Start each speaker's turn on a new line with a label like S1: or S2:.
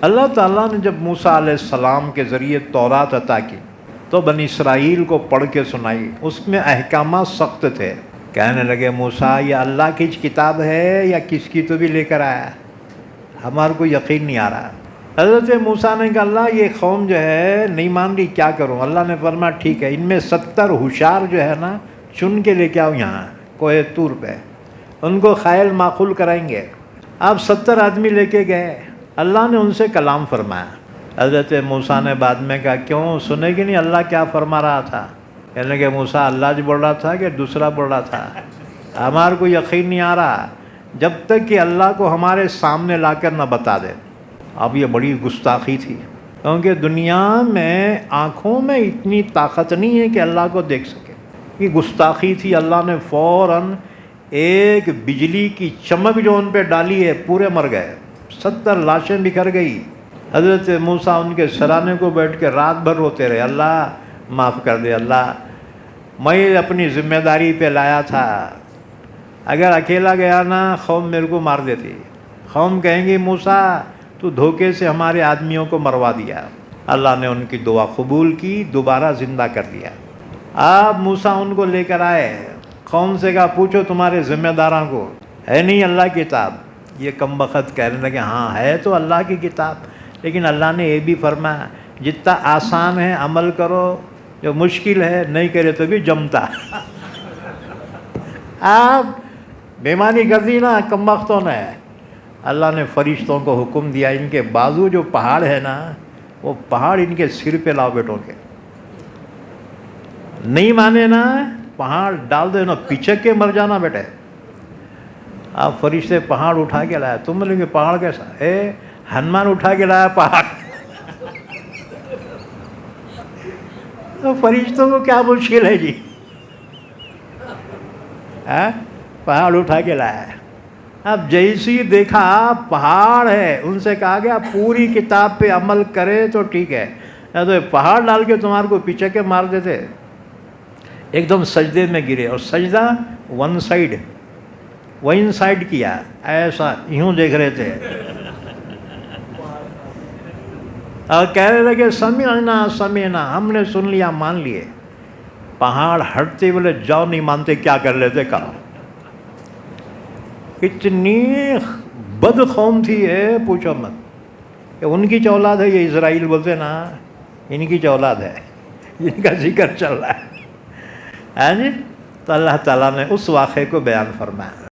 S1: اللہ تعالیٰ نے جب موسیٰ علیہ السلام کے ذریعے تورات عطا کی تو بنی اسرائیل کو پڑھ کے سنائی، اس میں احکامات سخت تھے۔ کہنے لگے موسیٰ یہ اللہ کی کتاب ہے یا کس کی تو بھی لے کر آیا، ہمارے کو یقین نہیں آ رہا۔ حضرت موسیٰ نے کہا اللہ یہ قوم جو ہے نہیں مان رہی، کیا کروں؟ اللہ نے فرمایا ٹھیک ہے، ان میں 70 ہوشیار جو ہے نا چن کے لے کے آؤ یہاں کوہ طور پہ، ان کو خیل معقول کرائیں گے۔ آپ 70 آدمی لے کے گئے، اللہ نے ان سے کلام فرمایا۔ حضرت موسیٰ نے بعد میں کہا کیوں سنے گی نہیں اللہ کیا فرما رہا تھا؟ کہنے کہ موسیٰ اللہ جو بول رہا تھا کہ دوسرا بول رہا تھا، ہمارے کو یقین نہیں آ رہا جب تک کہ اللہ کو ہمارے سامنے لا کر نہ بتا دے۔ اب یہ بڑی گستاخی تھی، کیونکہ دنیا میں آنکھوں میں اتنی طاقت نہیں ہے کہ اللہ کو دیکھ سکے۔ یہ گستاخی تھی، اللہ نے فوراً ایک بجلی کی چمک جو ان پہ ڈالی ہے، پورے مر گئے، 70 لاشیں بکھر گئی۔ حضرت موسیٰ ان کے سرانے کو بیٹھ کے رات بھر روتے رہے، اللہ معاف کر دے، اللہ میں اپنی ذمہ داری پہ لایا تھا، اگر اکیلا گیا نا قوم میرے کو مار دیتی، قوم کہیں گی موسیٰ تو دھوکے سے ہمارے آدمیوں کو مروا دیا۔ اللہ نے ان کی دعا قبول کی، دوبارہ زندہ کر دیا۔ آپ موسیٰ ان کو لے کر آئے، قوم سے کہا پوچھو تمہارے ذمہ داروں کو ہے نہیں اللہ کی کتاب؟ یہ کم بخت کہنے لگے ہاں ہے تو اللہ کی کتاب، لیکن اللہ نے یہ بھی فرمایا جتنا آسان ہے عمل کرو، جو مشکل ہے نہیں کرے تو بھی جمتا۔ آپ بیمانی کر دی نا کم بختوں نے، اللہ نے فرشتوں کو حکم دیا ان کے بازو جو پہاڑ ہے نا وہ پہاڑ ان کے سر پہ لاؤ بیٹوں کے، نہیں مانے نا پہاڑ ڈال دے نا پچک کے مر جانا بیٹے۔ آپ فرشتے پہاڑ اٹھا کے لایا، تم بولیں گے پہاڑ کیسا ہے؟ ہنومان اٹھا کے لایا پہاڑ۔ تو فرشتوں کو کیا مشکل ہے جی، پہاڑ اٹھا کے لایا۔ اب جیسی دیکھا پہاڑ ہے، ان سے کہا گیا پوری کتاب پہ عمل کرے تو ٹھیک ہے، تو پہاڑ ڈال کے تمہارے کو پیچھے کے مار دیتے۔ ایک دم سجدے میں گرے، اور سجدہ ون سائڈ کیا، ایسا یوں دیکھ رہے تھے، اور کہنے لگے سمعنا، ہم نے سن لیا مان لیے۔ پہاڑ ہٹتے بولے جاؤ، نہیں مانتے کیا کر لیتے کرو۔ اتنی بد قوم تھی ہے پوچھو مت، کہ ان کی اولاد ہے، یہ اسرائیل بولتے نا ان کی اولاد ہے، ان کا ذکر چل رہا ہے۔ تو اللہ تعالیٰ نے اس واقعے کو بیان فرمایا۔